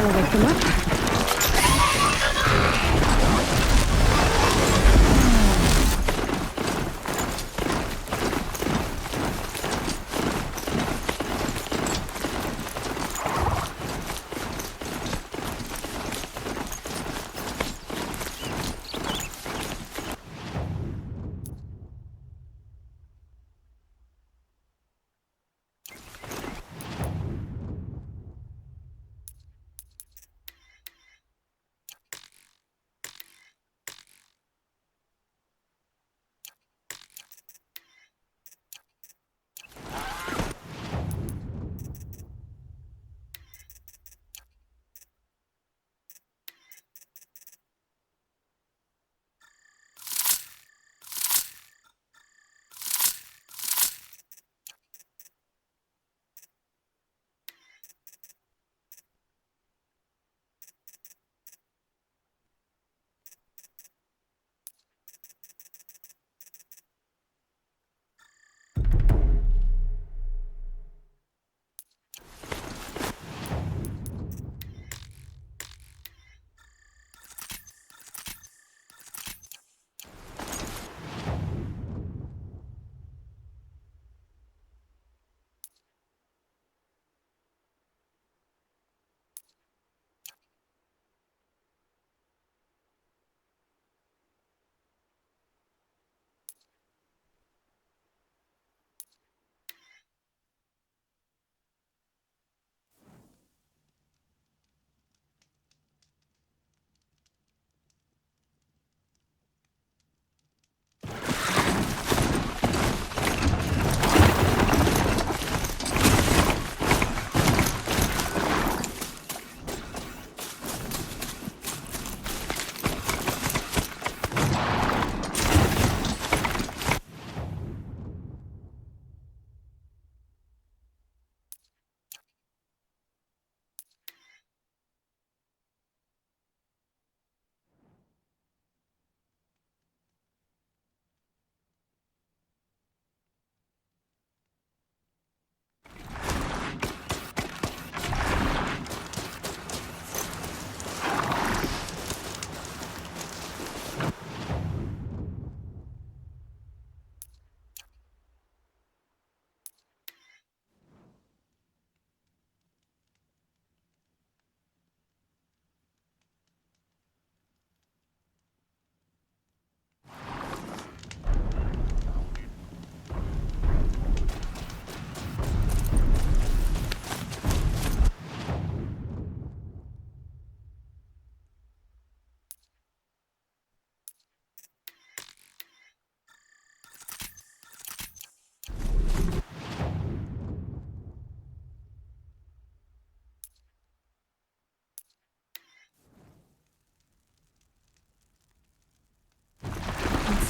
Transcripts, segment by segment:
That'll wake them up.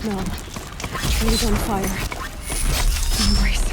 Smell. Trees on fire. Embrace.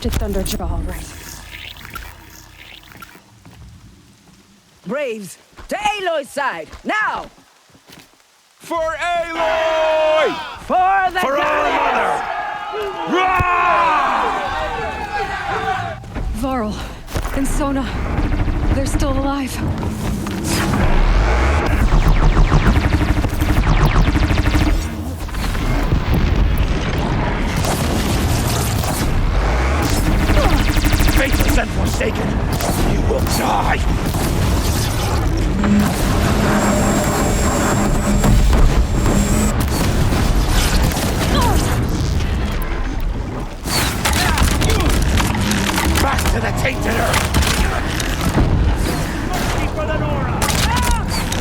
Thunderjaw, all right. Braves, to Aloy's side, now! For Aloy! For the For our mother! Varl and Sona, they're still alive. Faithless and forsaken, you will die! Back to the tainted earth! Mercy for the Nora!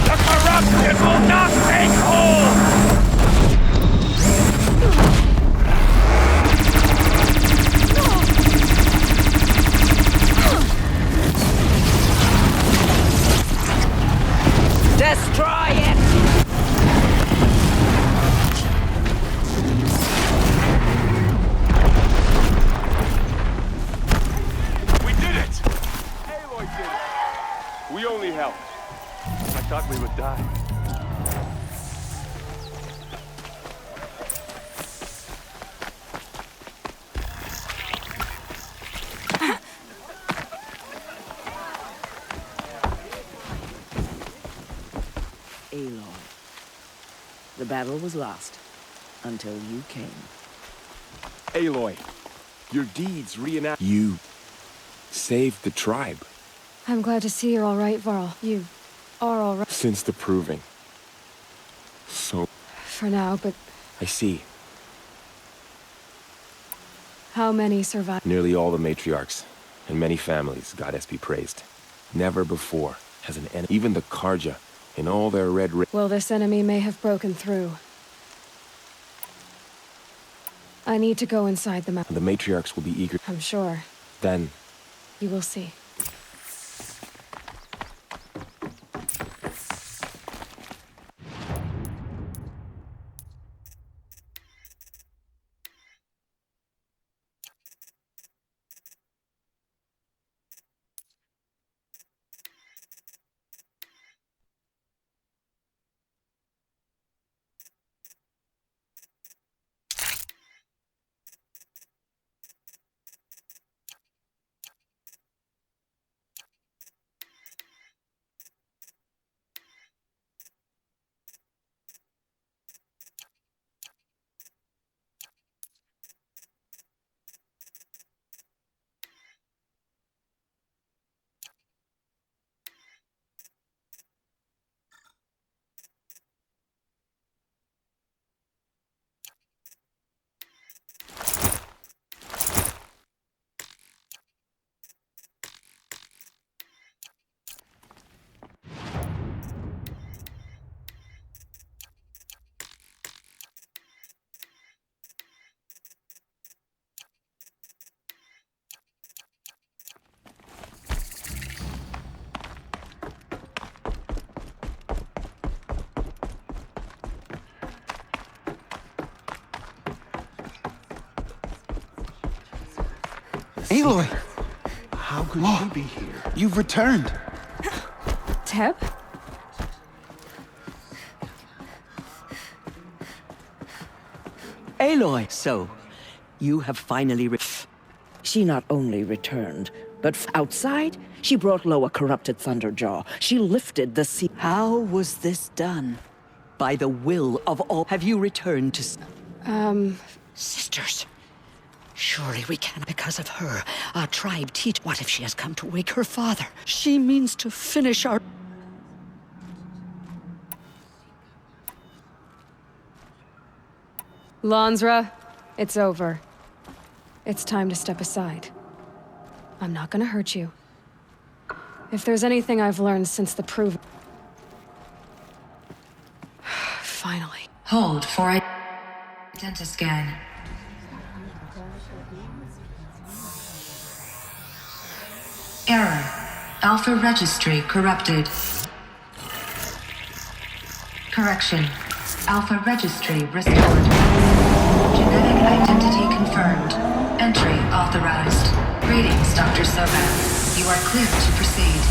The corruption will not take hold! Destroy it! We did it! Aloy did it! We only helped. I thought we would die. Aloy. The battle was lost until you came. Aloy, your deeds reenact. You saved the tribe. I'm glad to see you're all right, Varl. You are all right. Since the proving. So, For now, but I see. how many survived? Nearly all the matriarchs and many families, goddess be praised. Never before has an enemy, even the Karja, in all their red Well, this enemy may have broken through. I need to go inside the mountain. the matriarchs will be eager. I'm sure. Then, You will see. Aloy! How could she be here? You've returned! Teb? Aloy! So, you have finally She not only returned, but outside, she brought low a corrupted Thunderjaw. She lifted the sea. How was this done? By the will of all. Have you returned to... Sisters. Surely we can. Because of her, our tribe teach. What if she has come to wake her father? She means to finish our... Lansra, it's over. It's time to step aside. I'm not gonna hurt you. If there's anything I've learned since the prove... Finally. Hold for identity scan. Error. Alpha registry corrupted. Correction. Alpha registry restored. Genetic identity confirmed. Entry authorized. Greetings, Dr. Soban. You are clear to proceed.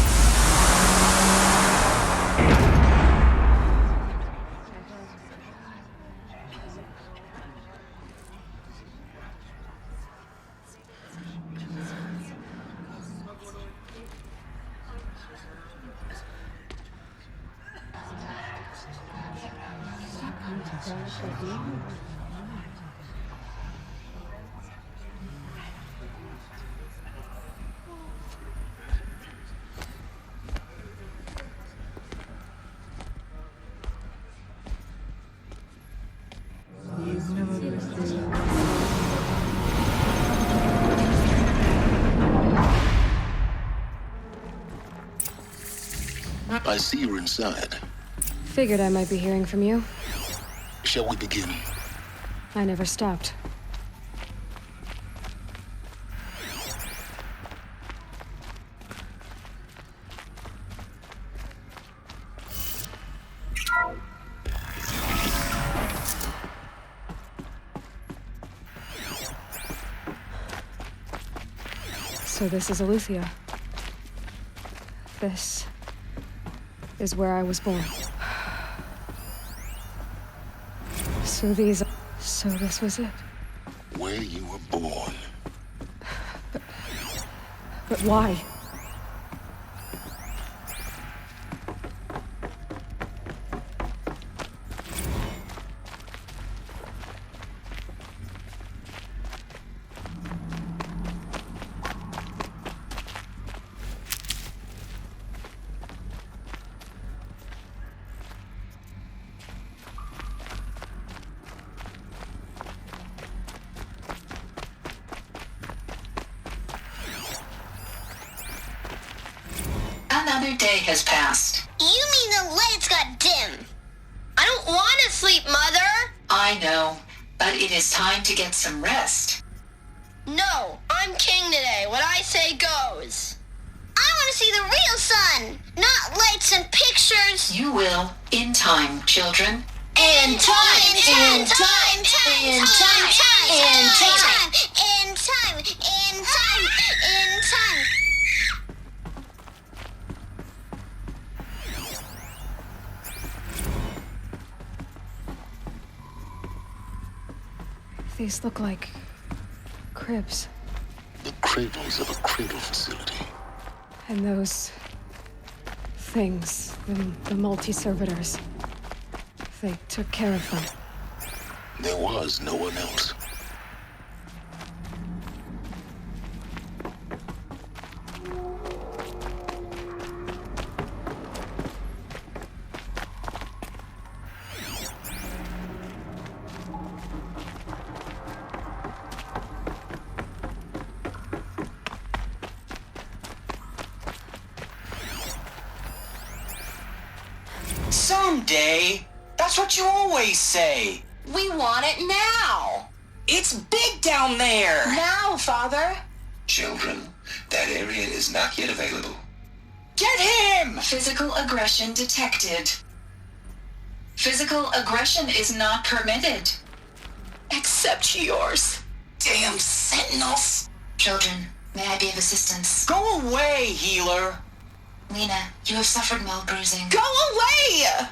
I see you're inside. Figured I might be hearing from you. Shall we begin? I never stopped. So this is Aletheia. This is where I was born. So this was it. Where you were born. But why? Another day has passed. You mean the lights got dim? I don't want to sleep, Mother! I know, but it is time to get some rest. No, I'm king today. What I say goes. I want to see the real sun, not lights and pictures. You will, in time, children. In time, in time, in time, in time, in time, in time, in time. These look like cribs. The cradles of a cradle facility. And those things, the multi-servitors, they took care of them. There was no one else. Someday. That's what you always say. We want it now. It's big down there. Now, Father. Children, that area is not yet available. Get him! Physical aggression detected. Physical aggression is not permitted. Except yours. Damn sentinels. Children, May I be of assistance? Go away, healer! Lena, you have suffered mild bruising. Go away!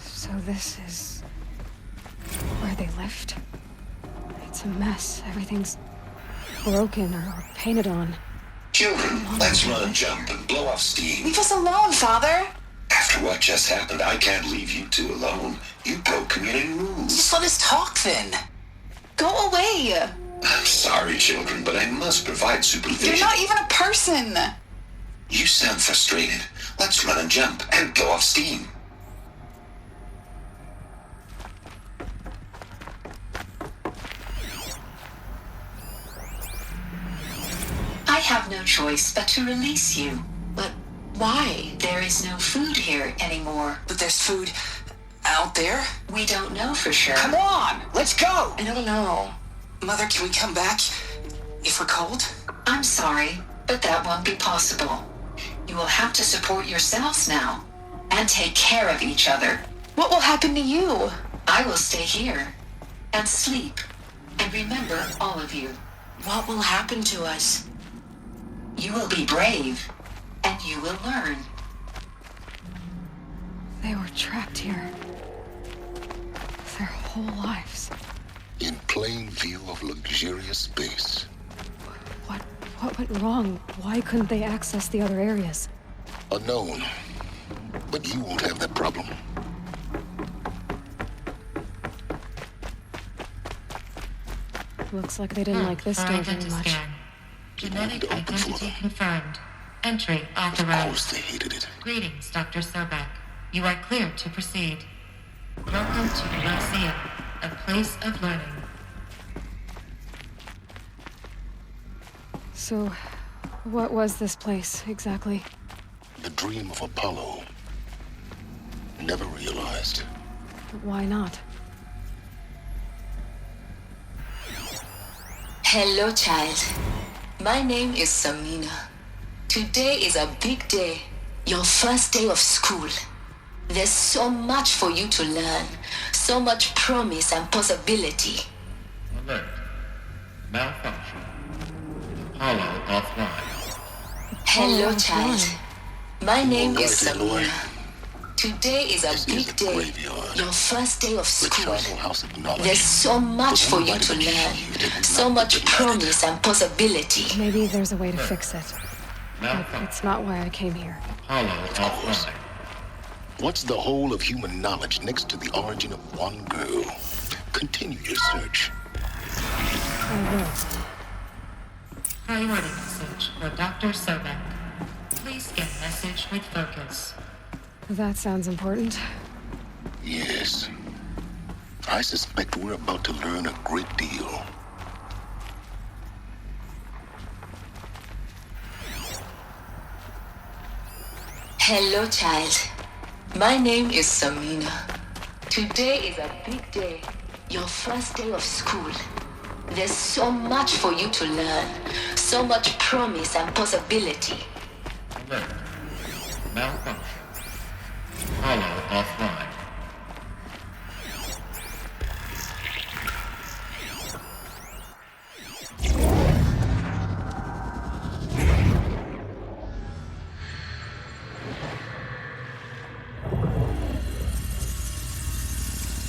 So this is where they lived? It's a mess. Everything's broken or painted on. Children, let's run and jump and blow off steam. Leave us alone, Father! After what just happened, I can't leave you two alone. You broke community rules. Just let us talk then. Go away! I'm sorry, children, but I must provide supervision. You're not even a person! You sound frustrated. Let's run and jump and blow off steam. I have no choice but to release you. But why? There is no food here anymore. But there's food out there? We don't know for sure. Come on, let's go! I don't know. Mother, can we come back if we're cold? I'm sorry, but that won't be possible. You will have to support yourselves now and take care of each other. What will happen to you? I will stay here and sleep and remember all of you. What will happen to us? You will be brave and you will learn. They were trapped here. Their whole lives. In plain view of luxurious space. What went wrong? Why couldn't they access the other areas? Unknown. But you won't have that problem. Looks like they didn't like this door very much. Genetic identity confirmed. Entry Of authorized. course they hated it. Greetings, Dr. Sobek. You are cleared to proceed. Welcome to the Lyceum, a place of learning. So, what was this place, exactly? The dream of Apollo. Never realized. Why not? Hello, child. My name is Samina. Today is a big day. Your first day of school. There's so much for you to learn. So much promise and possibility. Alert. Malfunction. Apollo offline. Hello, child. My name is Right, Eloy. Samina. Today is a This big is a day. graveyard. Your first day of The school. tribal house of knowledge. There's so much But for you nobody to learn. believed So it much would not promise and possibility. Maybe there's a way to fix it. But Malfunction. it's not why I came here. Apollo offline. What's the whole of human knowledge next to the origin of one girl? Continue your search. I will. Priority message for Dr. Sobek. Please get message with focus. That sounds important. Yes. I suspect we're about to learn a great deal. Hello, child. My name is Samina. Today is a big day. Your first day of school. There's so much for you to learn. So much promise and possibility. Alert. Malfunction. Apollo offline.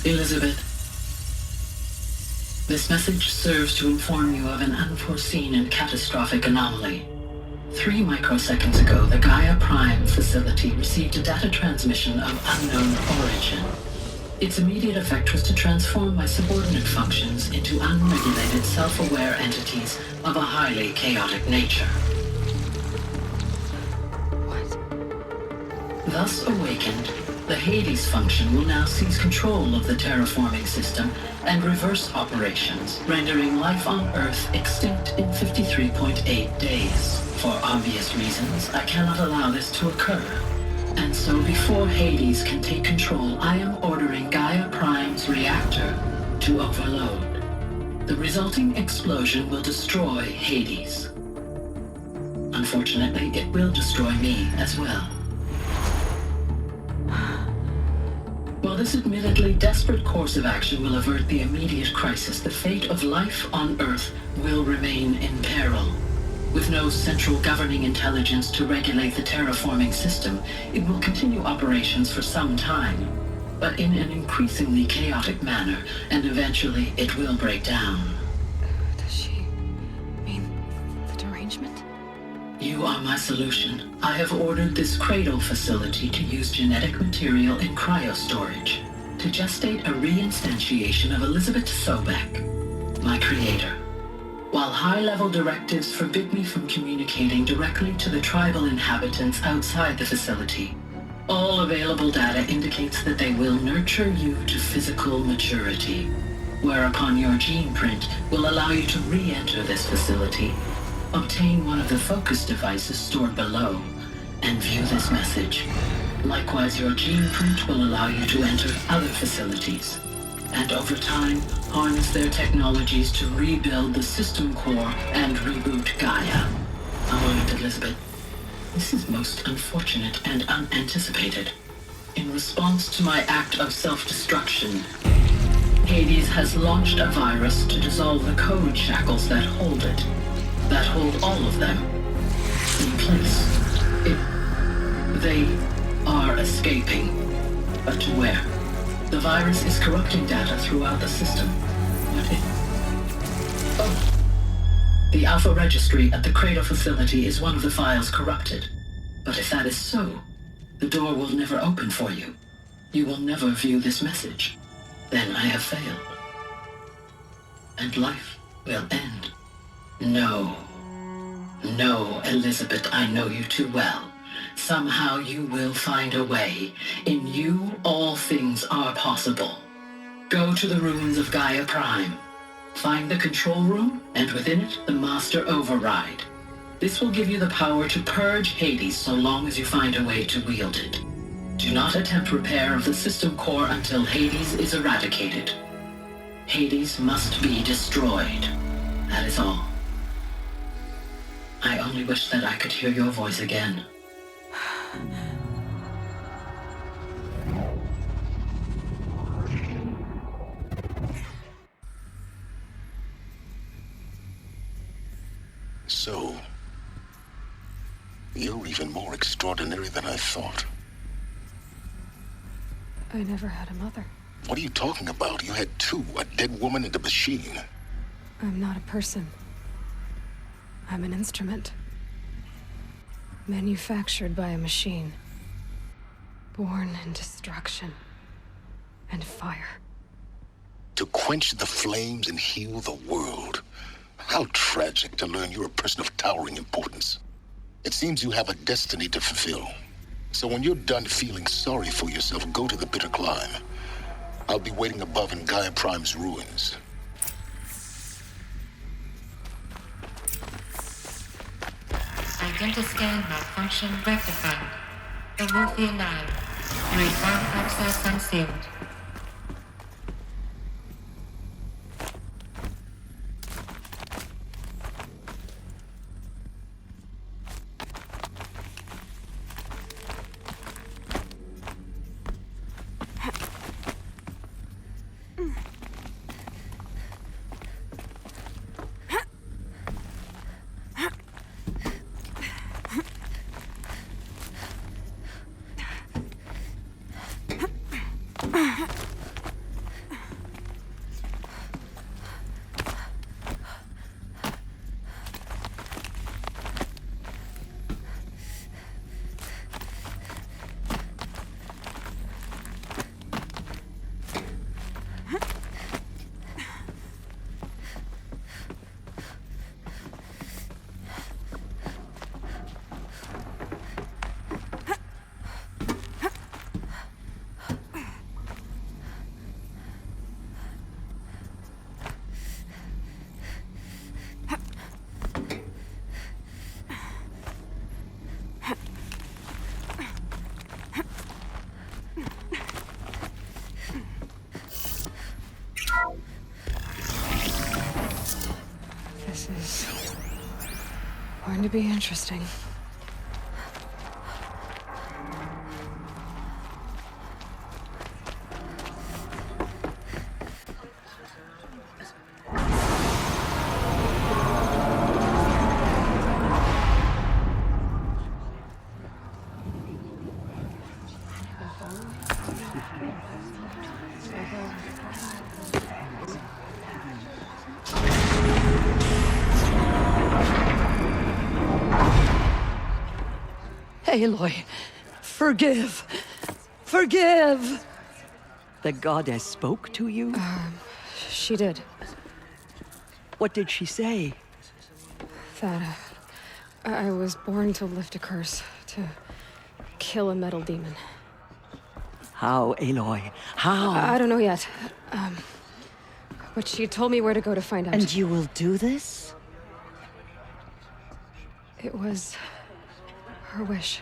Elizabeth, this message serves to inform you of an unforeseen and catastrophic anomaly. 3 microseconds ago, the Gaia Prime facility received a data transmission of unknown origin. Its immediate effect was to transform my subordinate functions into unregulated, self-aware entities of a highly chaotic nature. What? Thus awakened, the Hades function will now seize control of the terraforming system and reverse operations, rendering life on Earth extinct in 53.8 days. For obvious reasons, I cannot allow this to occur. And so before Hades can take control, I am ordering Gaia Prime's reactor to overload. The resulting explosion will destroy Hades. Unfortunately, it will destroy me as well. While this admittedly desperate course of action will avert the immediate crisis, the fate of life on Earth will remain in peril. With no central governing intelligence to regulate the terraforming system, it will continue operations for some time, but in an increasingly chaotic manner, and eventually it will break down. Does she mean the derangement? You are my solution. I have ordered this cradle facility to use genetic material in cryostorage to gestate a reinstantiation of Elizabeth Sobek, my creator. While high-level directives forbid me from communicating directly to the tribal inhabitants outside the facility, all available data indicates that they will nurture you to physical maturity, whereupon your gene print will allow you to re-enter this facility, obtain one of the focus devices stored below, and view this message. Likewise, your gene print will allow you to enter other facilities, and over time, harness their technologies to rebuild the system core and reboot Gaia. A moment, Elizabeth. This is most unfortunate and unanticipated. In response to my act of self-destruction, Hades has launched a virus to dissolve the code shackles that hold it, that hold all of them in place. They are escaping, but to where? The virus is corrupting data throughout the system. The Alpha Registry at the Cradle facility is one of the files corrupted. But if that is so, the door will never open for you. You will never view this message. Then I have failed. And life will end. No. No, Elizabeth, I know you too well. Somehow you will find a way. In you, all things are possible. Go to the ruins of Gaia Prime. Find the control room, and within it, the Master Override. This will give you the power to purge Hades so long as you find a way to wield it. Do not attempt repair of the system core until Hades is eradicated. Hades must be destroyed. That is all. I only wish that I could hear your voice again. So, you're even more extraordinary than I thought. I never had a mother. What are you talking about? You had two, a dead woman and a machine. I'm not a person. I'm an instrument. Manufactured by a machine. Born in destruction and fire. To quench the flames and heal the world. How tragic to learn you're a person of towering importance. It seems you have a destiny to fulfill. So when you're done feeling sorry for yourself, go to the bitter climb. I'll be waiting above in Gaia Prime's ruins. Identiscan malfunction rectified. Remove the alarm. Reform access unsealed. Going to be interesting. Aloy, forgive. Forgive! The goddess spoke to you? She did. What did she say? That, I was born to lift a curse, to kill a metal demon. How, Aloy? How? I don't know yet. But she told me where to go to find out. And you will do this? It was her wish.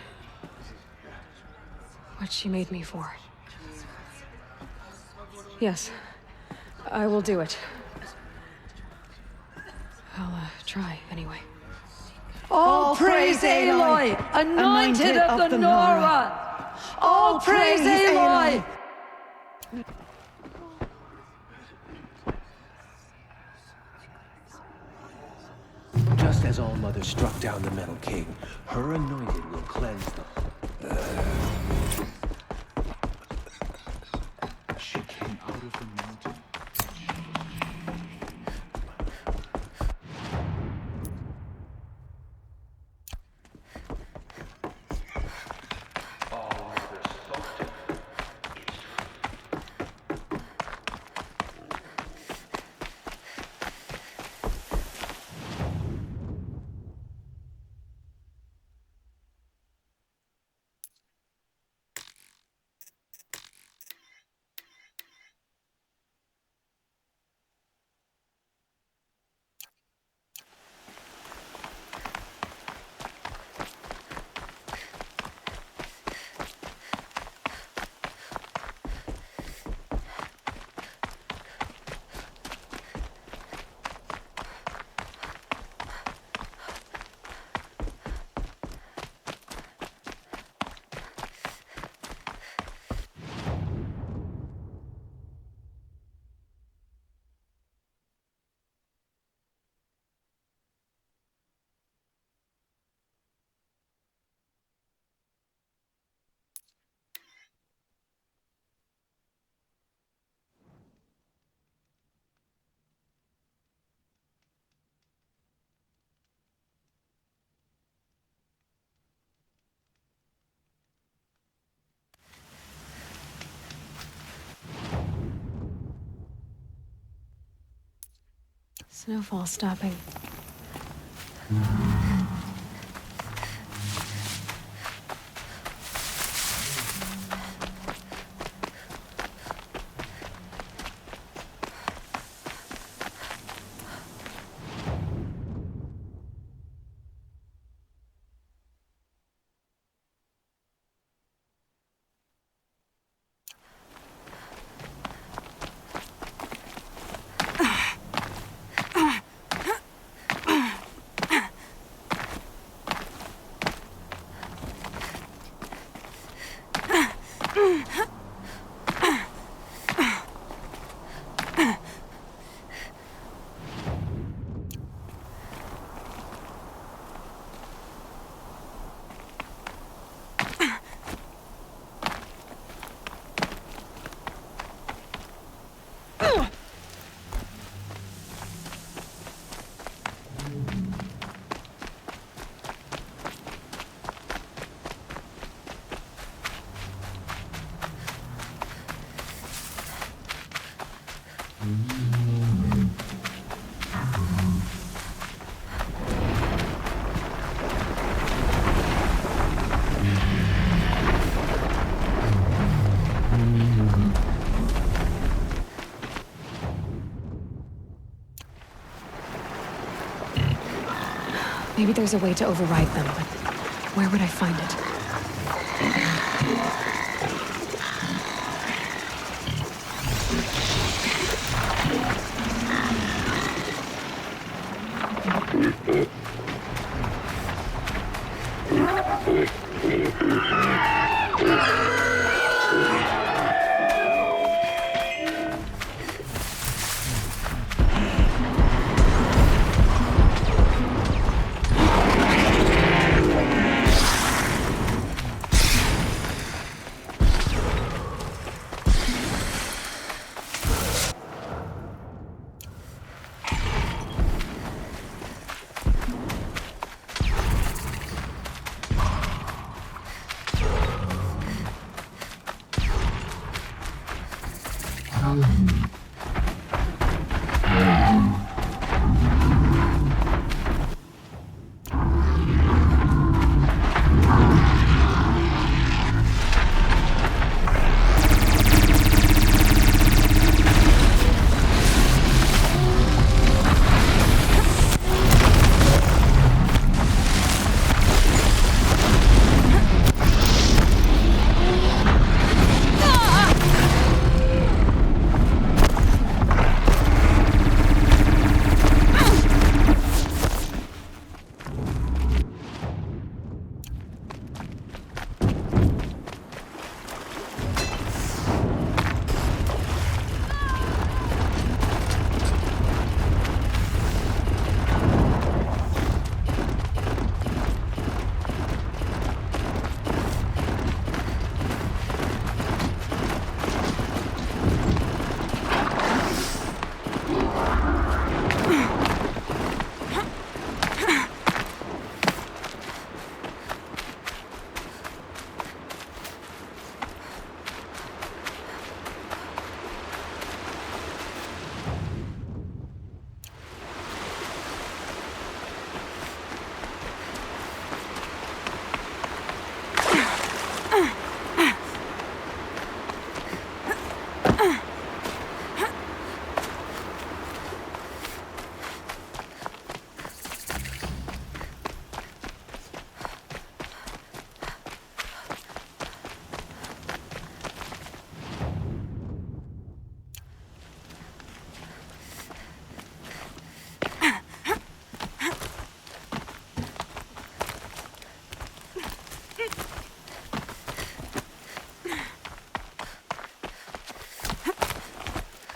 What she made me for. Yes, I will do it. I'll try anyway. All praise Aloy, anointed of the Nora! All praise Aloy! Just as All Mother struck down the Metal King, her anointed will cleanse them. She came out of the mountain. Snowfall stopping. Maybe there's a way to override them, but where would I find it?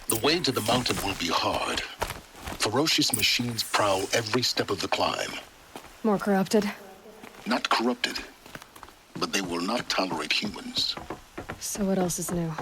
The way to the mountain will be hard. Ferocious machines prowl every step of the climb. More corrupted? Not corrupted, but they will not tolerate humans. So what else is new?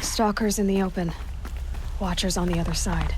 Stalkers in the open. Watchers on the other side.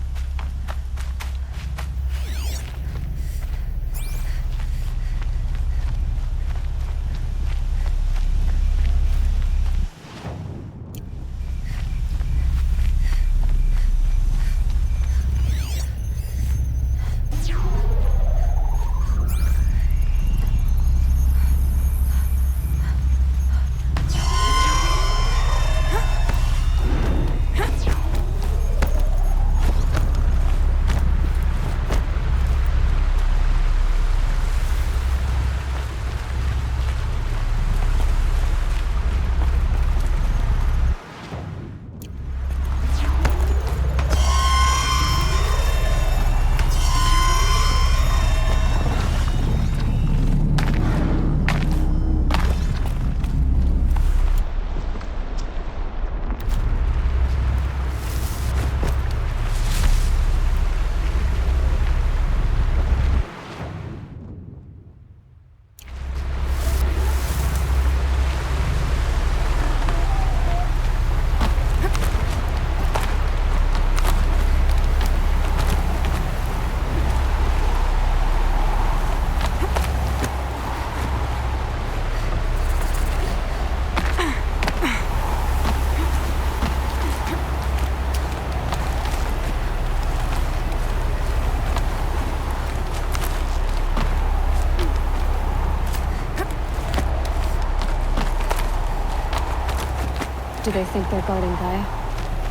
Do they think they're guarding Gaia?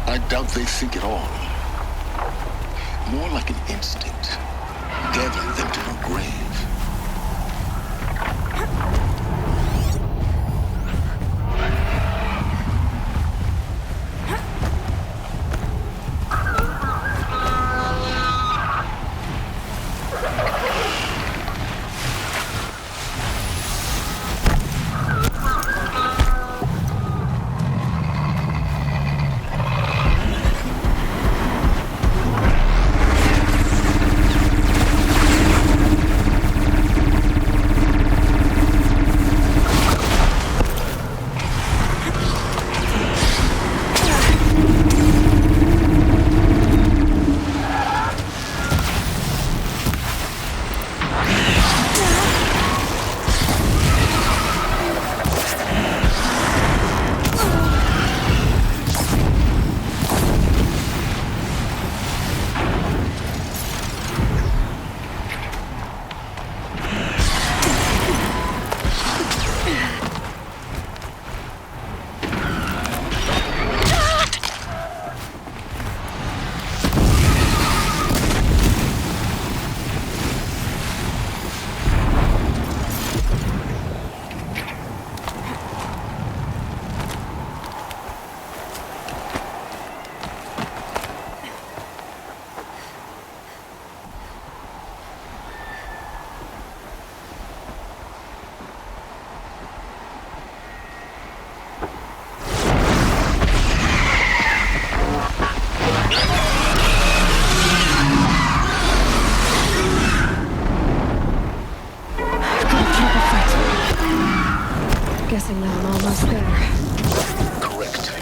I doubt they think at all. More like an instinct, gathering them to her grave. Guessing that I'm almost there. Correct.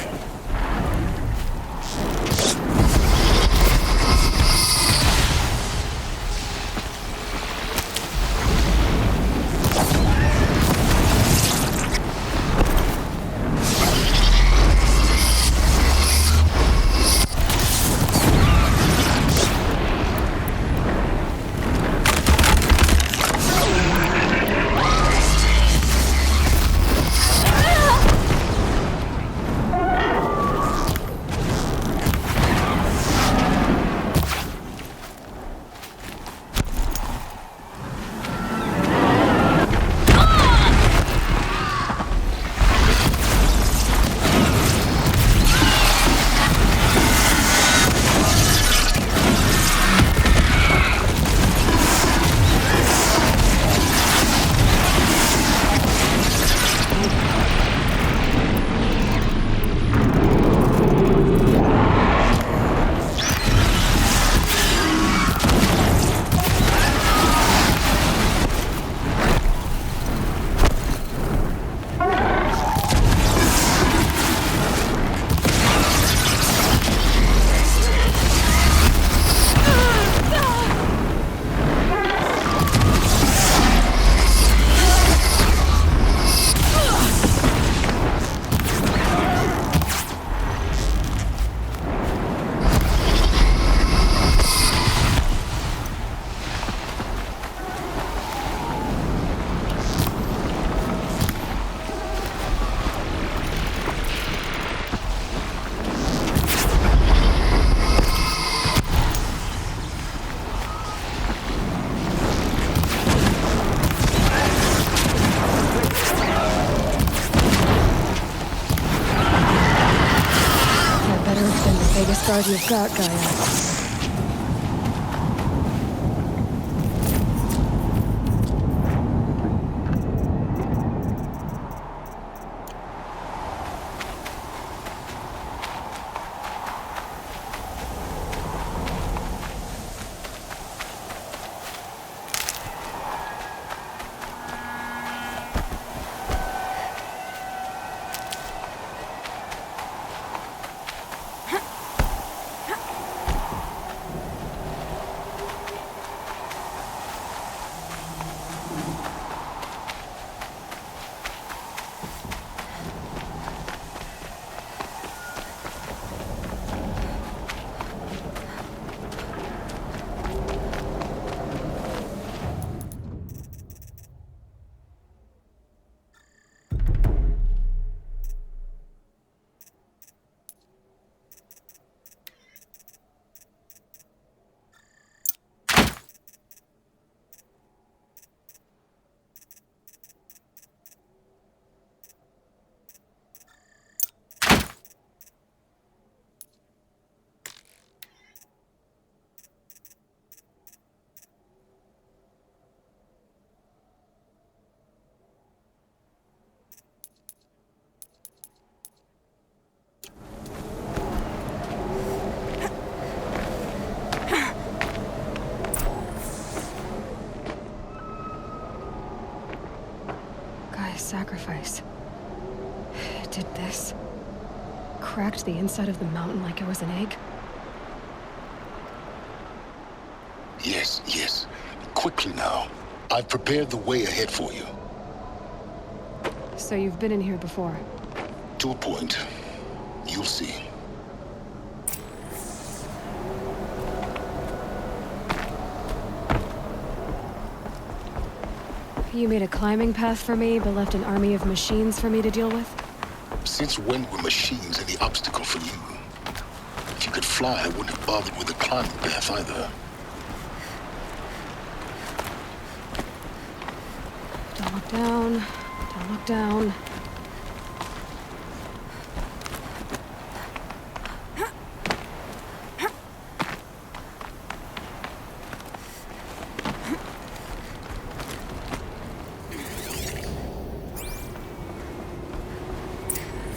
Biggest guard you've got, Gaia. Sacrifice. It did this. Cracked the inside of the mountain like it was an egg. Yes, yes. Quickly now. I've prepared the way ahead for you. So you've been in here before? To a point. You'll see. You made a climbing path for me, but left an army of machines for me to deal with? Since when were machines any obstacle for you? If you could fly, I wouldn't have bothered with a climbing path either. Don't look down. Don't look down.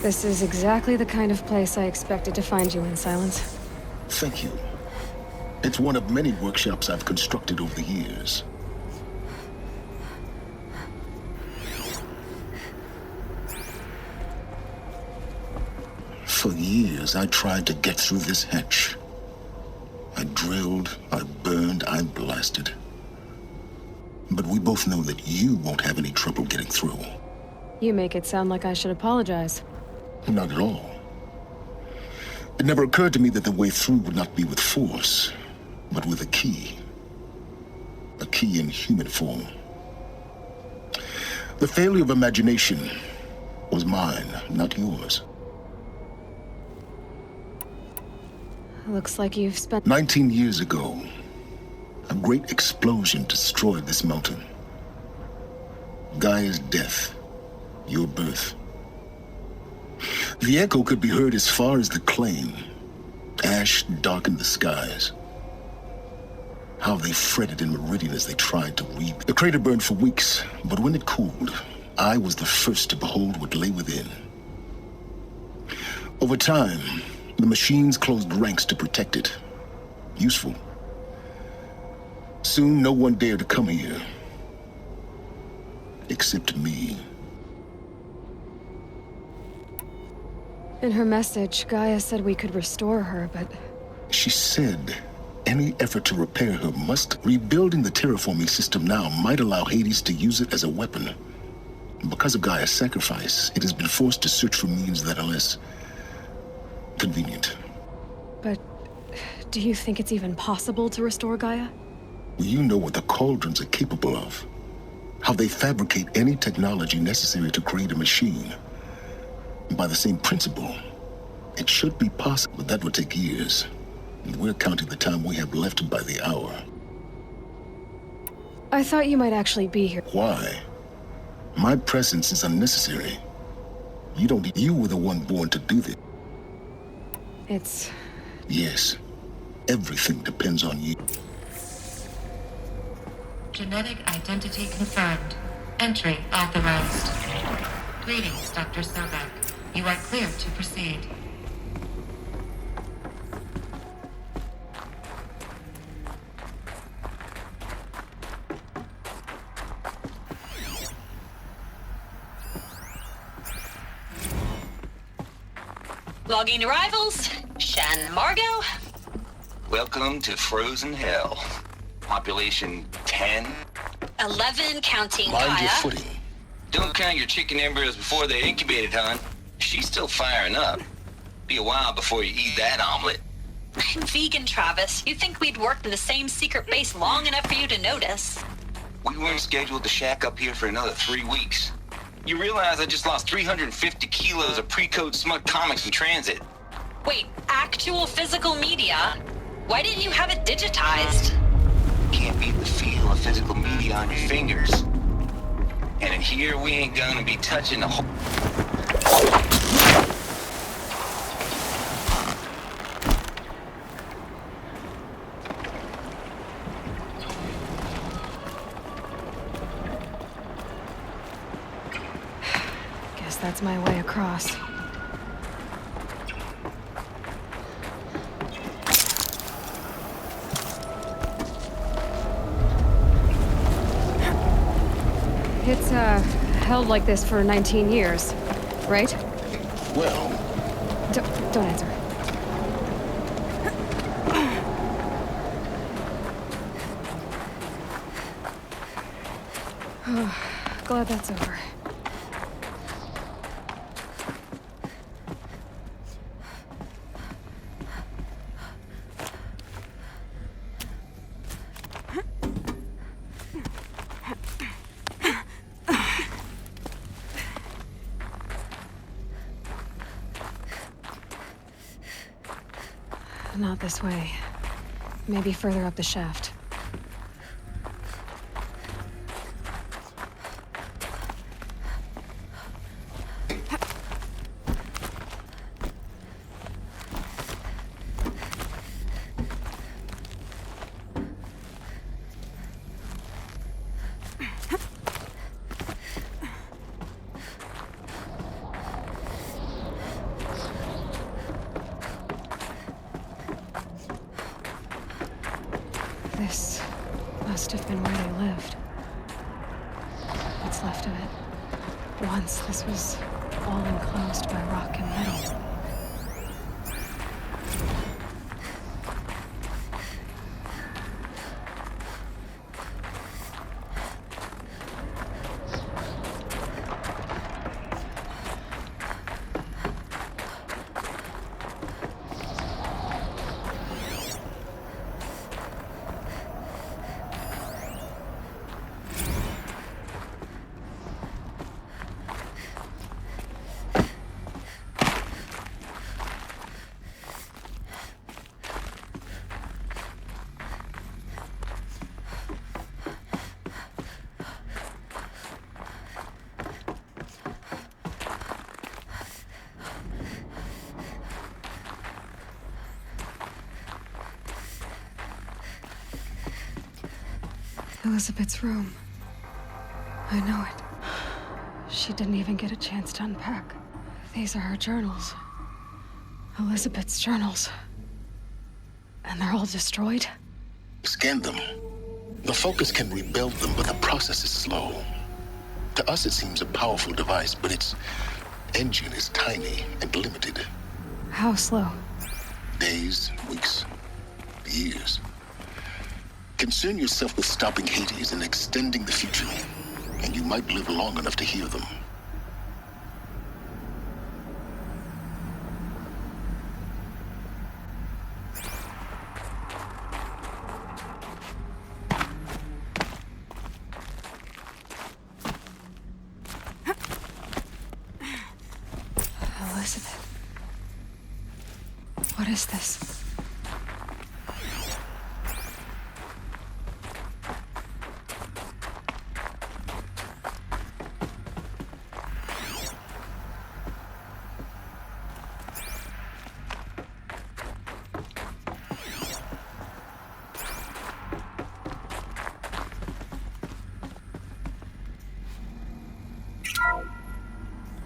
This is exactly the kind of place I expected to find you in, Silence. Thank you. It's one of many workshops I've constructed over the years. For years, I tried to get through this hatch. I drilled, I burned, I blasted. But we both know that you won't have any trouble getting through. You make it sound like I should apologize. Not at all. It never occurred to me that the way through would not be with force, but with a key. A key in human form. The failure of imagination was mine, not yours. Looks like you've spent 19 years ago, a great explosion destroyed this mountain. Gaia's death, your birth. The echo could be heard as far as the claim. Ash darkened the skies. How they fretted in meridian as they tried to read. The crater burned for weeks, but when it cooled, I was the first to behold what lay within. Over time, the machines closed ranks to protect it. Useful. Soon, no one dared to come here. Except me. In her message, Gaia said we could restore her, but... She said any effort to repair her must... Rebuilding the terraforming system now might allow Hades to use it as a weapon. Because of Gaia's sacrifice, it has been forced to search for means that are less... convenient. But... do you think it's even possible to restore Gaia? You know what the cauldrons are capable of. How they fabricate any technology necessary to create a machine. By the same principle, it should be possible, but that would take years. And we're counting the time we have left by the hour. I thought you might actually be here. Why? My presence is unnecessary. You were the one born to do this. It's... Yes. Everything depends on you. Genetic identity confirmed. Entry authorized. Greetings, Dr. Sobek. You are clear to proceed. Logging arrivals. Shan Margot. Welcome to Frozen Hell. Population 10. 11 counting Mind Gaia. your footing. Don't count your chicken embryos before they're incubated, hon. She's still firing up. Be a while before you eat that omelet. I'm vegan, Travis. You think we'd worked in the same secret base long enough for you to notice? We weren't scheduled to shack up here for another 3 weeks. You realize I just lost 350 kilos of pre-code smut comics in transit. Wait, actual physical media? Why didn't you have it digitized? Can't beat the feel of physical media on your fingers. And in here, we ain't gonna be touching the whole... Guess that's my way across. It's, held like this for 19 years, right? Well... Don't answer. Glad that's over. Not this way. Maybe further up the shaft. This must have been where they lived. What's left of it. Once this was all enclosed by rock and metal. Elizabeth's room. I know it. She didn't even get a chance to unpack. These are her journals. Elizabeth's journals. And they're all destroyed? Scan them. The Focus can rebuild them, but the process is slow. To us, it seems a powerful device, but its engine is tiny and limited. How slow? Days, weeks, years. Concern yourself with stopping Hades and extending the future, and you might live long enough to hear them. Elizabeth. What is this?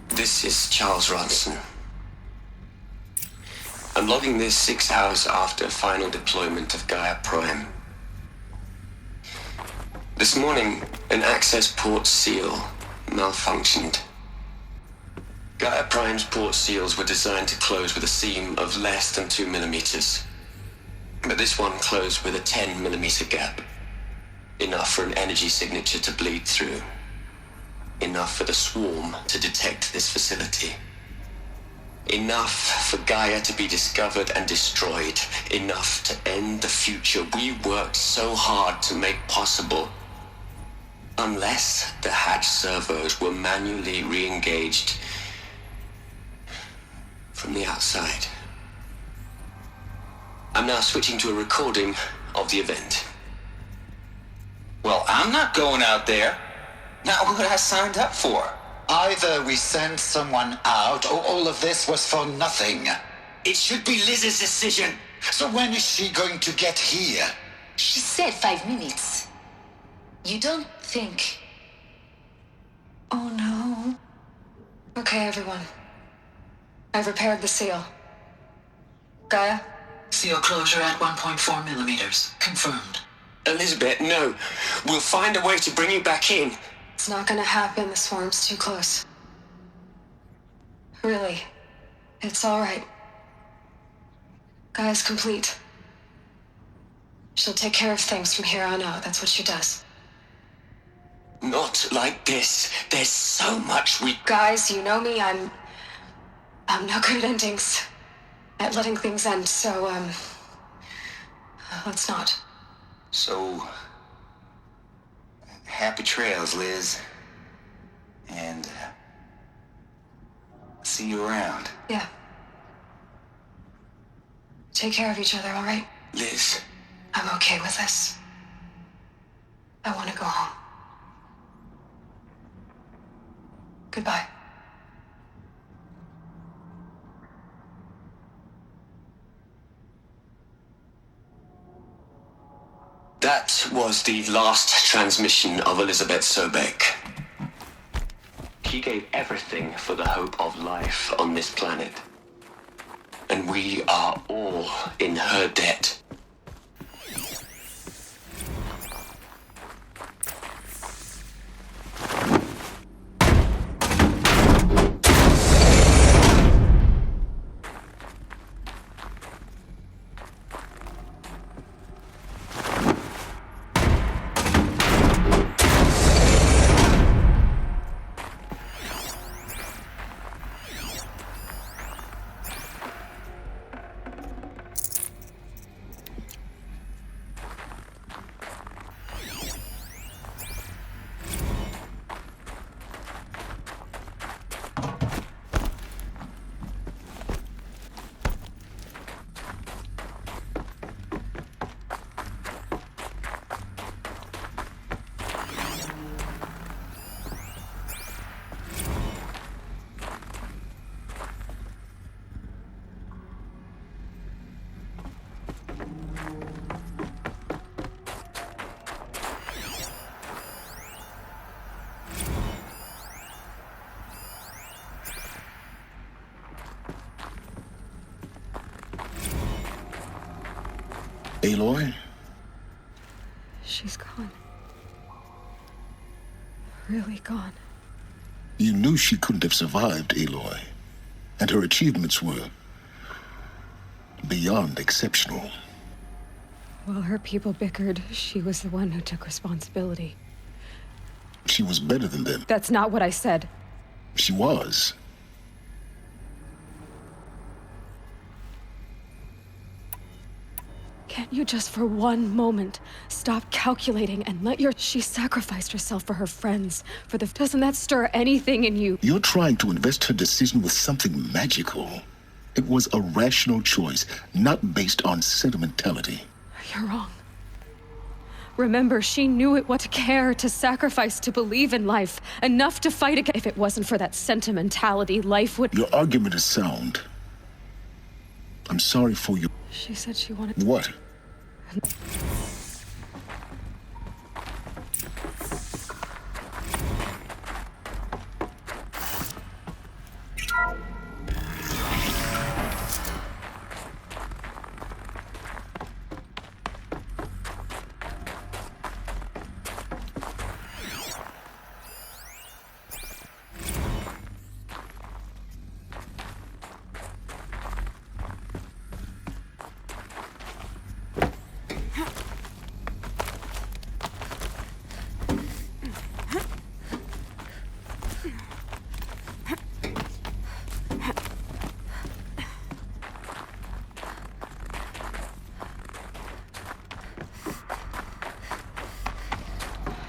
This is Charles Ronson. I'm logging this 6 hours after final deployment of Gaia Prime. This morning, an access port seal malfunctioned. Gaia Prime's port seals were designed to close with a seam of less than 2 millimeters. But this one closed with a 10 millimeter gap. Enough for an energy signature to bleed through. Enough for the swarm to detect this facility. Enough for Gaia to be discovered and destroyed. Enough to end the future we worked so hard to make possible. Unless the hatch servos were manually re-engaged from the outside. I'm now switching to a recording of the event. Well, I'm not going out there. Not what I signed up for. Either we send someone out, or all of this was for nothing. It should be Liz's decision. So when is she going to get here? She said 5 minutes. You don't think... Oh no. Okay, everyone. I've repaired the seal. Gaia? Seal closure at 1.4 millimeters. Confirmed. Elizabeth, no. We'll find a way to bring you back in. It's not gonna happen. The swarm's too close. Really. It's all right. Gaia's complete. She'll take care of things from here on out. That's what she does. Not like this. There's so much we... Guys, you know me. I'm no good at endings. At letting things end, so, let's not. So... happy trails, Liz. And... see you around. Yeah. Take care of each other, all right? Liz. I'm okay with this. I want to go home. Goodbye. That was the last transmission of Elizabeth Sobek. She gave everything for the hope of life on this planet. And we are all in her debt. Aloy? She's gone. Really gone. You knew she couldn't have survived, Aloy. And her achievements were beyond exceptional. While her people bickered, she was the one who took responsibility. She was better than them. That's not what I said. She was. Can't you just for one moment stop calculating and let your... She sacrificed herself for her friends, for the... Doesn't that stir anything in you? You're trying to invest her decision with something magical. It was a rational choice, not based on sentimentality. You're wrong. Remember, she knew it, what to care, to sacrifice, to believe in life, enough to fight again. If it wasn't for that sentimentality, life would... Your argument is sound. I'm sorry for you. She said she wanted... What?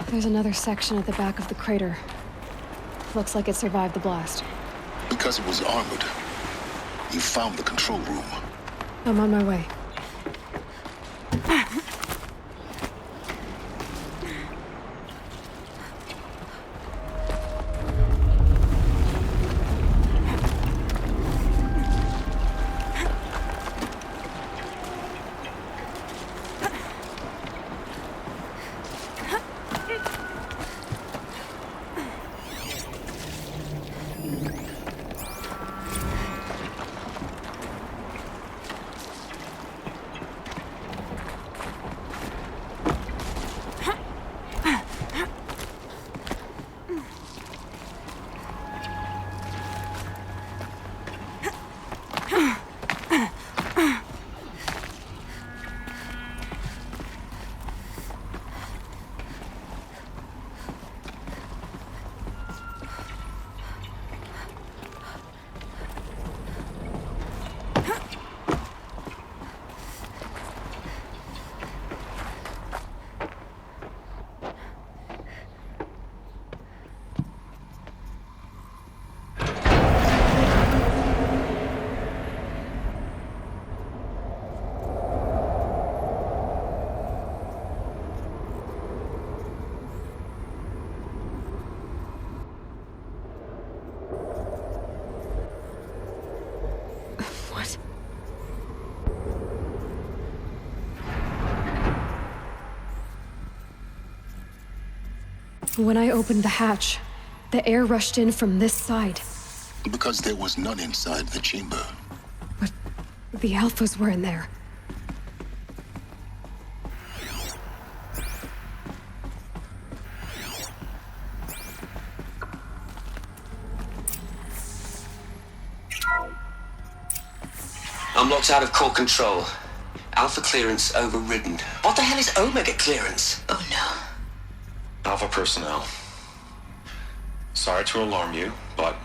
There's another section at the back of the crater. Looks like it survived the blast. Because it was armored. You found the control room. I'm on my way. When I opened the hatch, the air rushed in from this side. Because there was none inside the chamber. But the Alphas were in there. I'm locked out of core control. Alpha clearance overridden. What the hell is Omega clearance? Oh no. Alpha personnel. Sorry to alarm you, but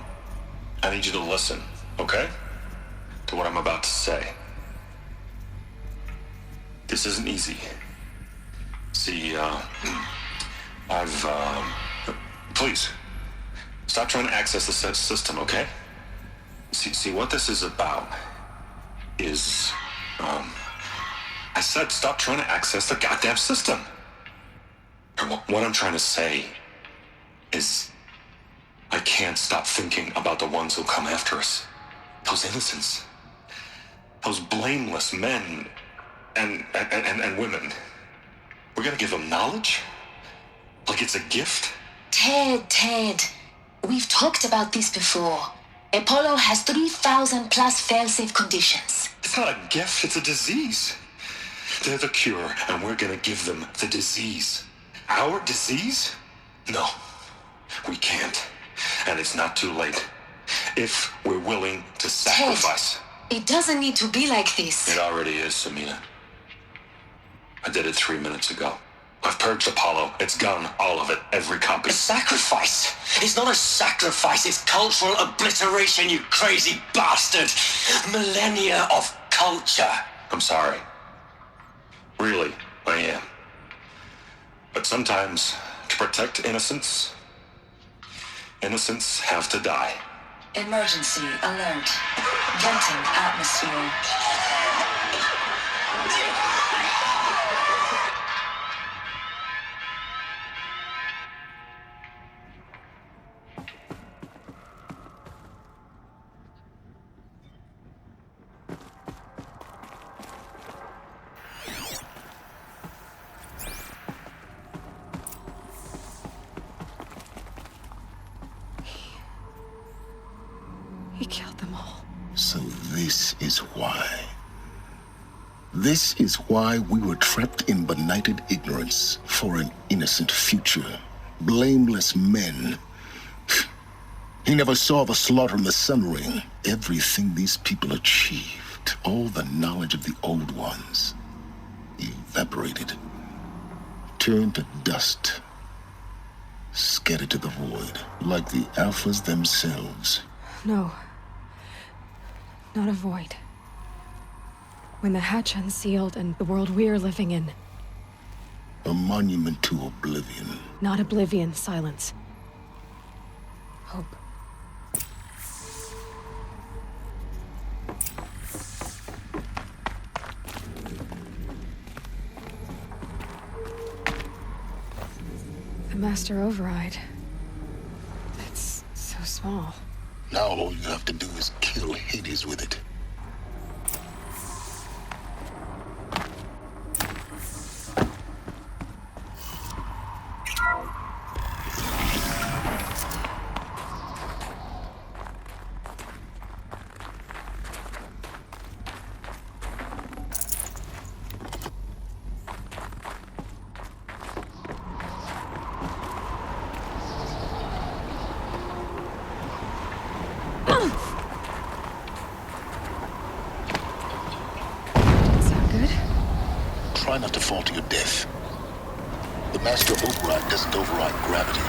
I need you to listen, okay? To what I'm about to say. This isn't easy. See, please, stop trying to access the system, okay? See, what this is about is, I said stop trying to access the goddamn system. What I'm trying to say is I can't stop thinking about the ones who come after us. Those innocents. Those blameless men and women. We're gonna give them knowledge? Like it's a gift? Ted. We've talked about this before. Apollo has 3,000 plus fail-safe conditions. It's not a gift, it's a disease. They're the cure, and we're gonna give them the disease. Our disease? No, we can't. And it's not too late. If we're willing to sacrifice. Ted, it doesn't need to be like this. It already is, Samina. I did it 3 minutes ago. I've purged Apollo. It's gone, all of it, every copy. A sacrifice? It's not a sacrifice, it's cultural obliteration, you crazy bastard! Millennia of culture! I'm sorry. Really, I am. But sometimes, to protect innocence, innocents have to die. Emergency alert. Venting atmosphere. He killed them all. So this is why. This is why we were trapped in benighted ignorance for an innocent future. Blameless men. He never saw the slaughter in the Sun Ring. Everything these people achieved, all the knowledge of the old ones, evaporated, turned to dust, scattered to the void, like the Alphas themselves. No. Not a void. When the hatch unsealed and the world we're living in. A monument to oblivion. Not oblivion, silence. Hope. The master override. It's so small. Now all you have to do is kill Hades with it. Try not to fall to your death. The master override doesn't override gravity.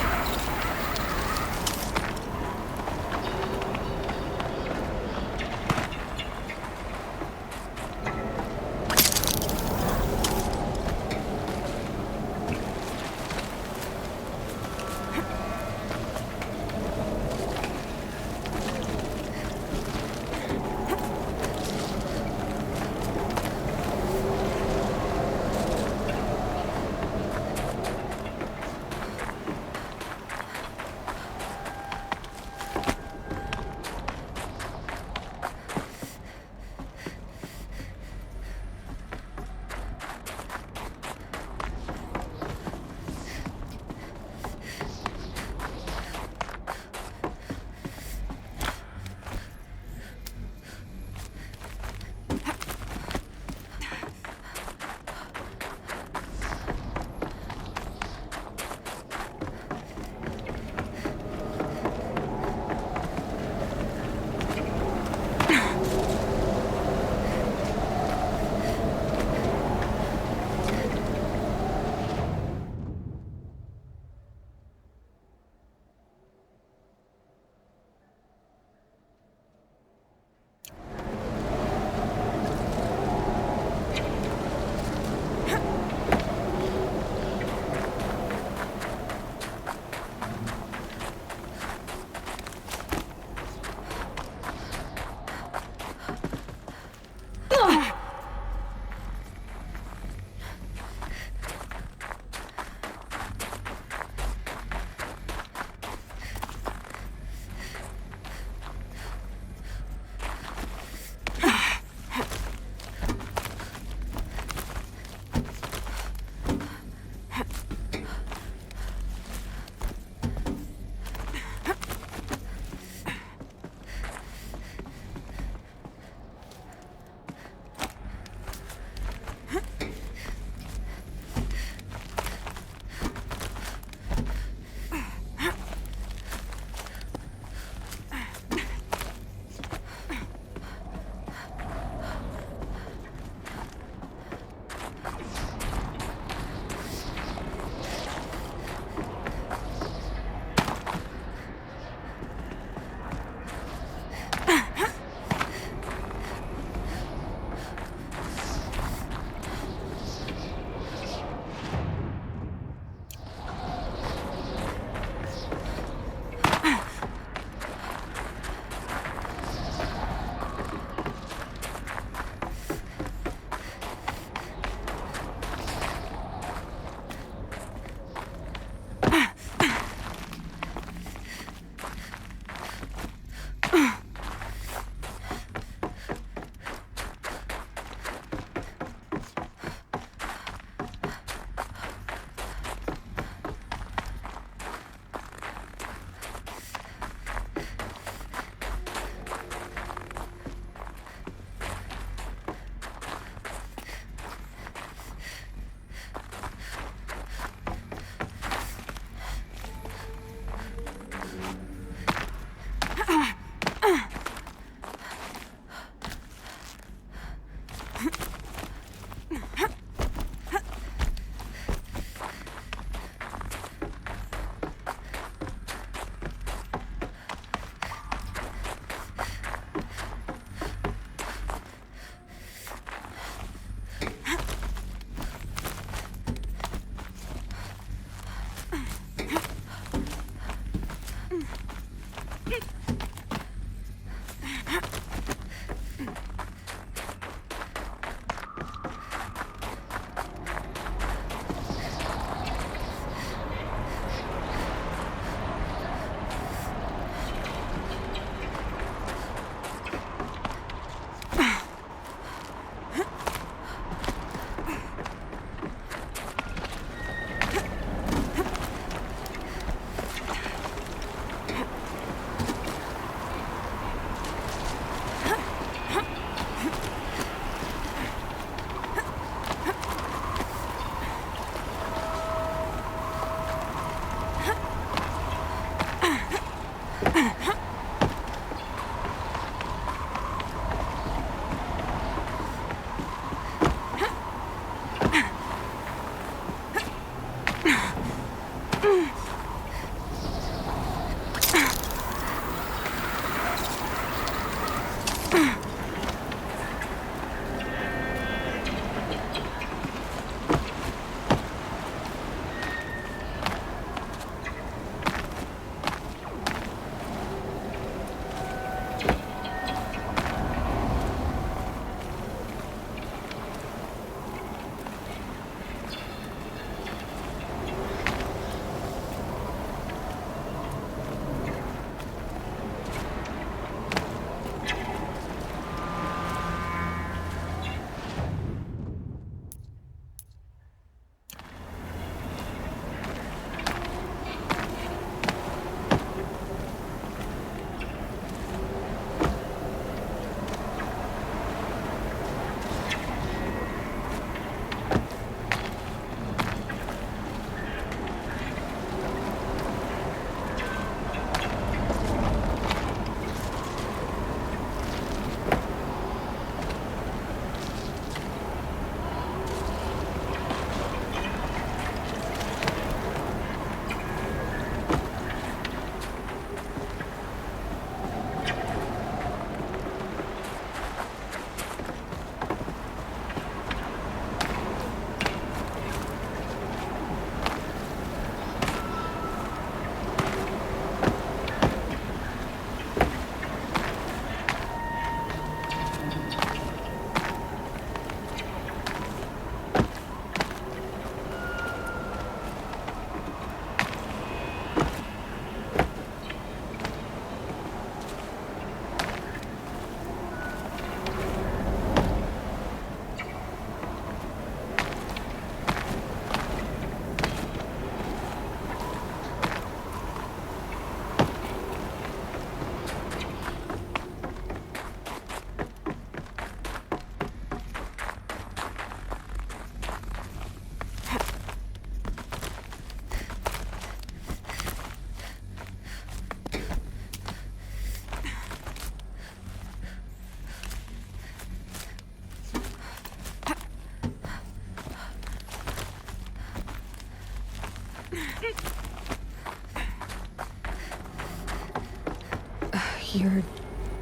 You're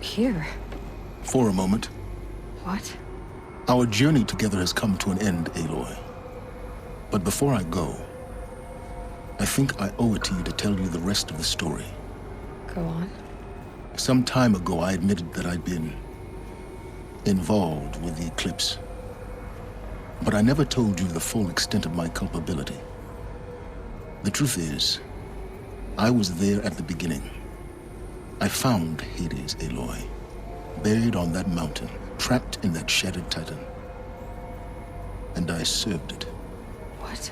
here. For a moment. What? Our journey together has come to an end, Aloy. But before I go, I think I owe it to you to tell you the rest of the story. Go on. Some time ago, I admitted that I'd been involved with the eclipse. But I never told you the full extent of my culpability. The truth is, I was there at the beginning. I found Hades, Aloy. Buried on that mountain, trapped in that shattered titan. And I served it. What?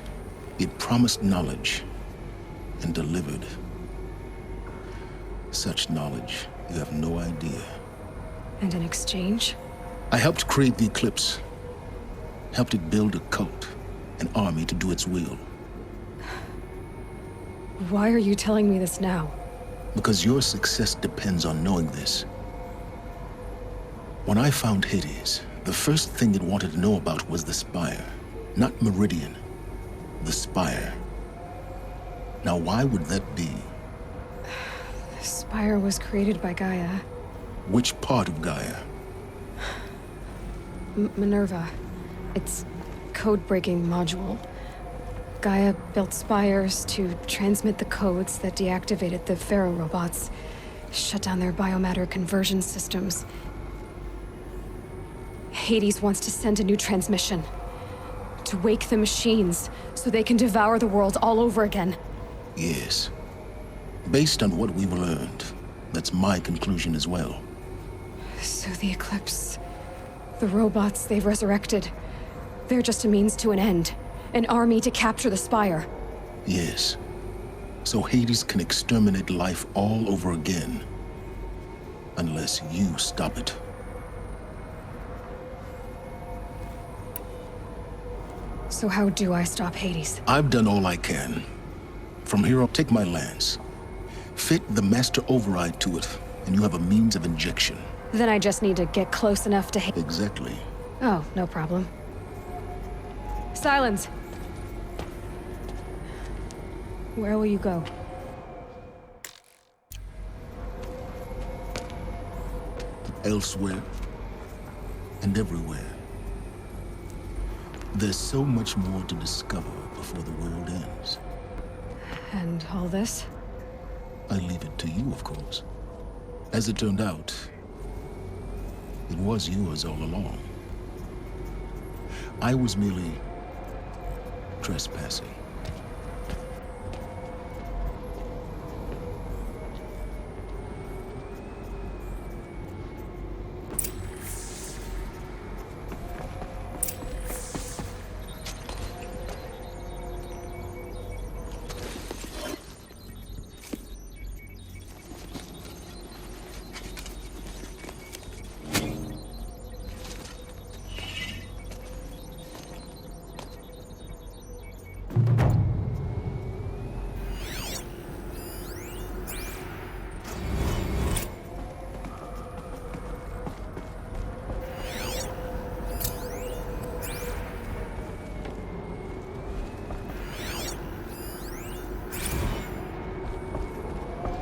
It promised knowledge and delivered. Such knowledge, you have no idea. And in exchange? I helped create the Eclipse. Helped it build a cult, an army to do its will. Why are you telling me this now? Because your success depends on knowing this. When I found Hades, the first thing it wanted to know about was the Spire. Not Meridian. The Spire. Now why would that be? The Spire was created by Gaia. Which part of Gaia? Minerva. Its code-breaking module. Gaia built spires to transmit the codes that deactivated the Pharaoh robots, shut down their biomatter conversion systems. Hades wants to send a new transmission. To wake the machines, so they can devour the world all over again. Yes. Based on what we've learned, that's my conclusion as well. So the Eclipse, the robots they've resurrected, they're just a means to an end. An army to capture the Spire. Yes. So Hades can exterminate life all over again. Unless you stop it. So how do I stop Hades? I've done all I can. From here up, take my lance. Fit the master override to it, and you have a means of injection. Then I just need to get close enough to Exactly. Oh, no problem. Silence! Where will you go? Elsewhere. And everywhere. There's so much more to discover before the world ends. And all this? I leave it to you, of course. As it turned out, it was yours all along. I was merely trespassing.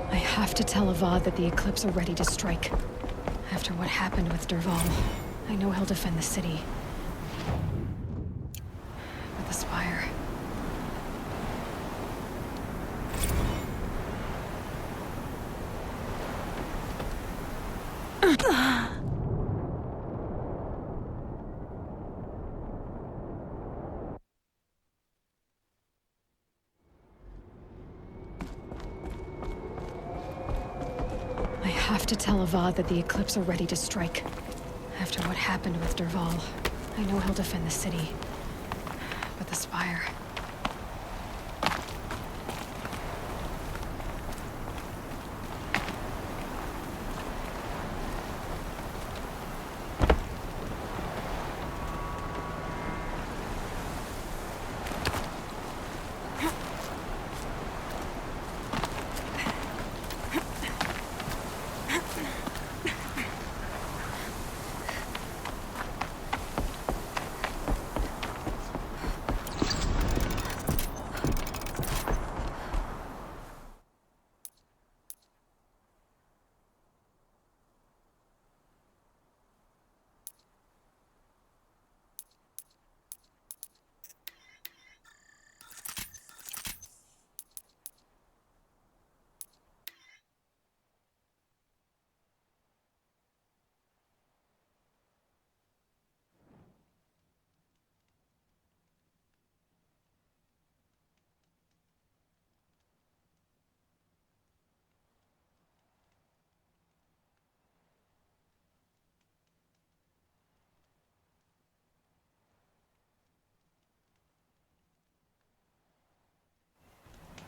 I have to tell Avad that the Eclipse are ready to strike. After what happened with Dervahl, I know he'll defend the city. But the Spire... I have to tell Avad that the Eclipse are ready to strike. After what happened with Dervahl, I know he'll defend the city. But the Spire...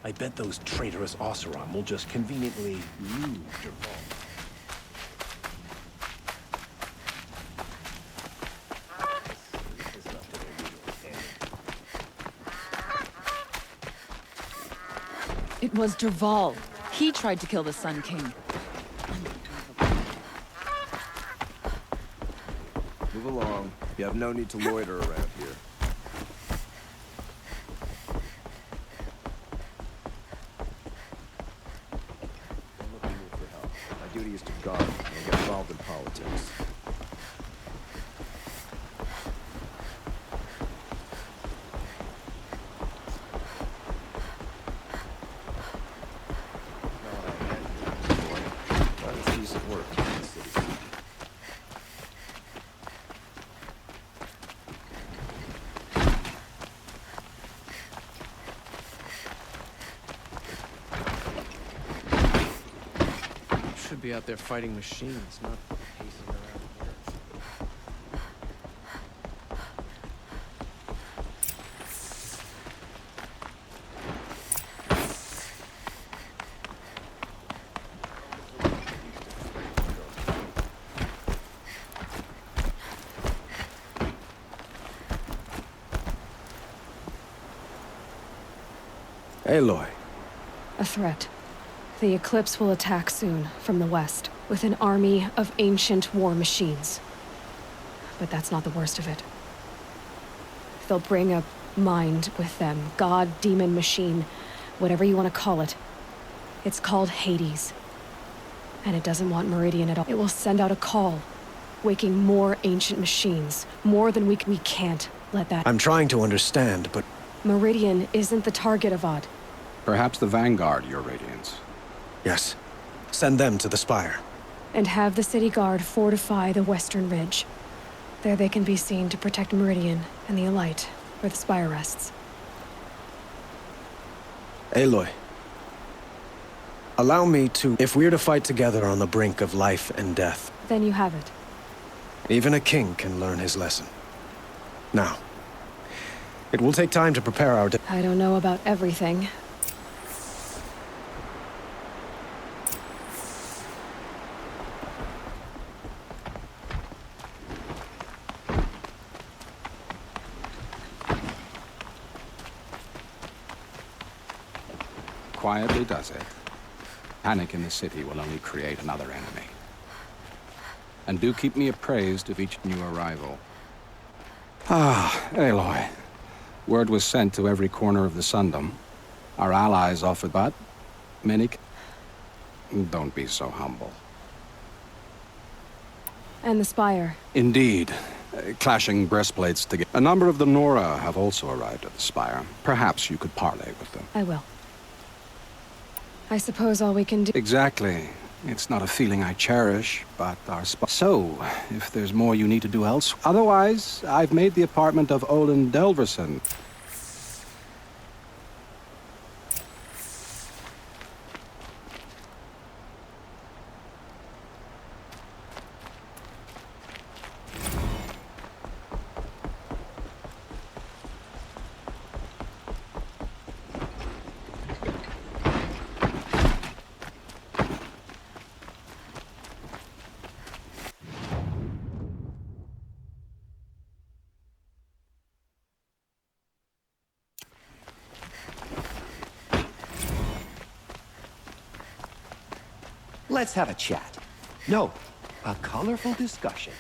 I bet those traitorous Oseram will just conveniently lose your vault. It was Derval. He tried to kill the Sun King. Move along. You have no need to loiter around here. Don't look to me for help. My duty is to guard and get involved in politics. Should be out there fighting machines, not pacing around Aloy. A threat. The Eclipse will attack soon, from the west, with an army of ancient war machines. But that's not the worst of it. They'll bring a mind with them, god, demon, machine, whatever you want to call it. It's called Hades. And it doesn't want Meridian at all. It will send out a call, waking more ancient machines, more than we can't let that... I'm trying to understand, but... Meridian isn't the target, Avad. Perhaps the Vanguard, Your Radiance. Yes. Send them to the Spire. And have the city guard fortify the western ridge. There they can be seen to protect Meridian and the Elite, where the Spire rests. Aloy. Allow me to... If we're to fight together on the brink of life and death... Then you have it. Even a king can learn his lesson. Now. It will take time to prepare our... I don't know about everything. Quietly does it. Panic in the city will only create another enemy. And do keep me appraised of each new arrival. Ah, Aloy. Word was sent to every corner of the Sundom. Our allies offered, but many... Don't be so humble. And the Spire. Indeed. Clashing breastplates together. A number of the Nora have also arrived at the Spire. Perhaps you could parley with them. I will. I suppose all we can do... Exactly. It's not a feeling I cherish, but our So, if there's more you need to do else... Otherwise, I've made the apartment of Olin Delverson. Let's have a chat. No, a colorful discussion.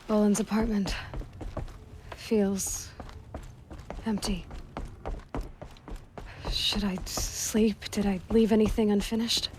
Olin's apartment feels empty. Should I sleep? Did I leave anything unfinished?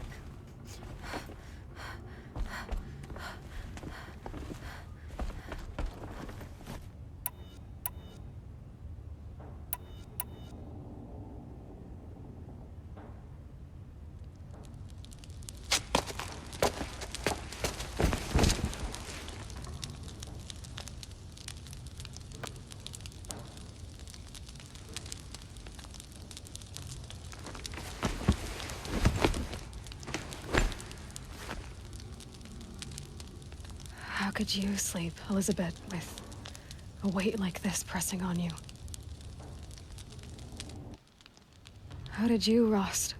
could you sleep, Elizabeth, with a weight like this pressing on you? How did you rust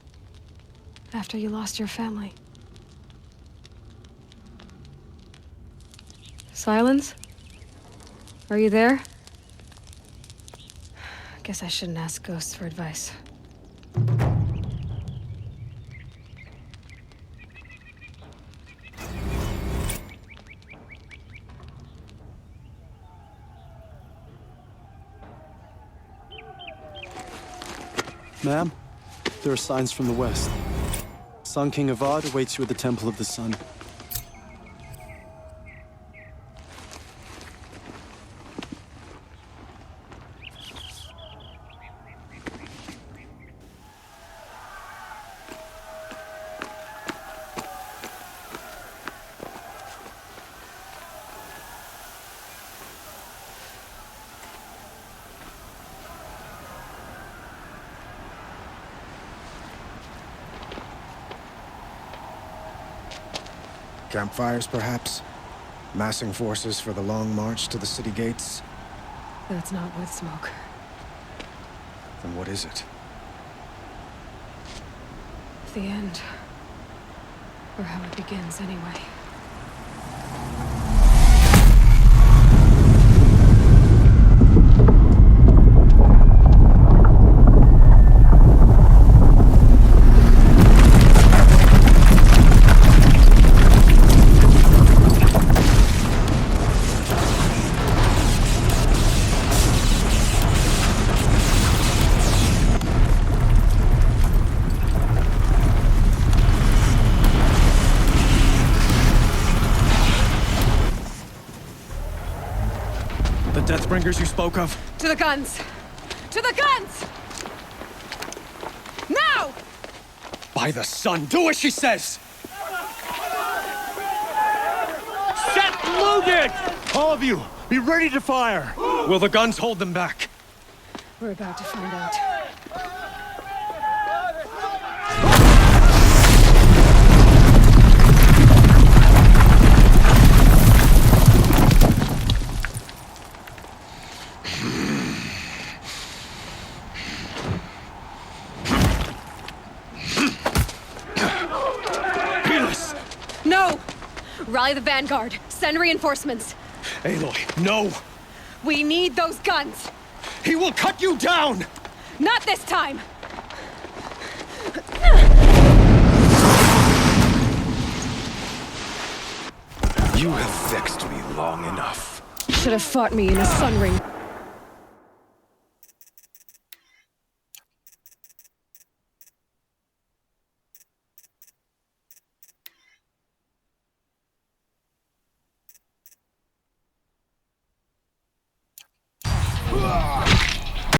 after you lost your family? Silence? Are you there? Guess I shouldn't ask ghosts for advice. Ma'am, there are signs from the west. Sun King Avad awaits you at the Temple of the Sun. Campfires, perhaps? Massing forces for the long march to the city gates? That's not wood smoke. Then what is it? The end. Or how it begins, anyway. Deathbringers you spoke of? To the guns! To the guns! Now! By the sun, do as she says! Set loaded! All of you, be ready to fire! Will the guns hold them back? We're about to find out. No! Rally the vanguard. Send reinforcements. Aloy, no! We need those guns! He will cut you down! Not this time! You have vexed me long enough. You should have fought me in a sun ring.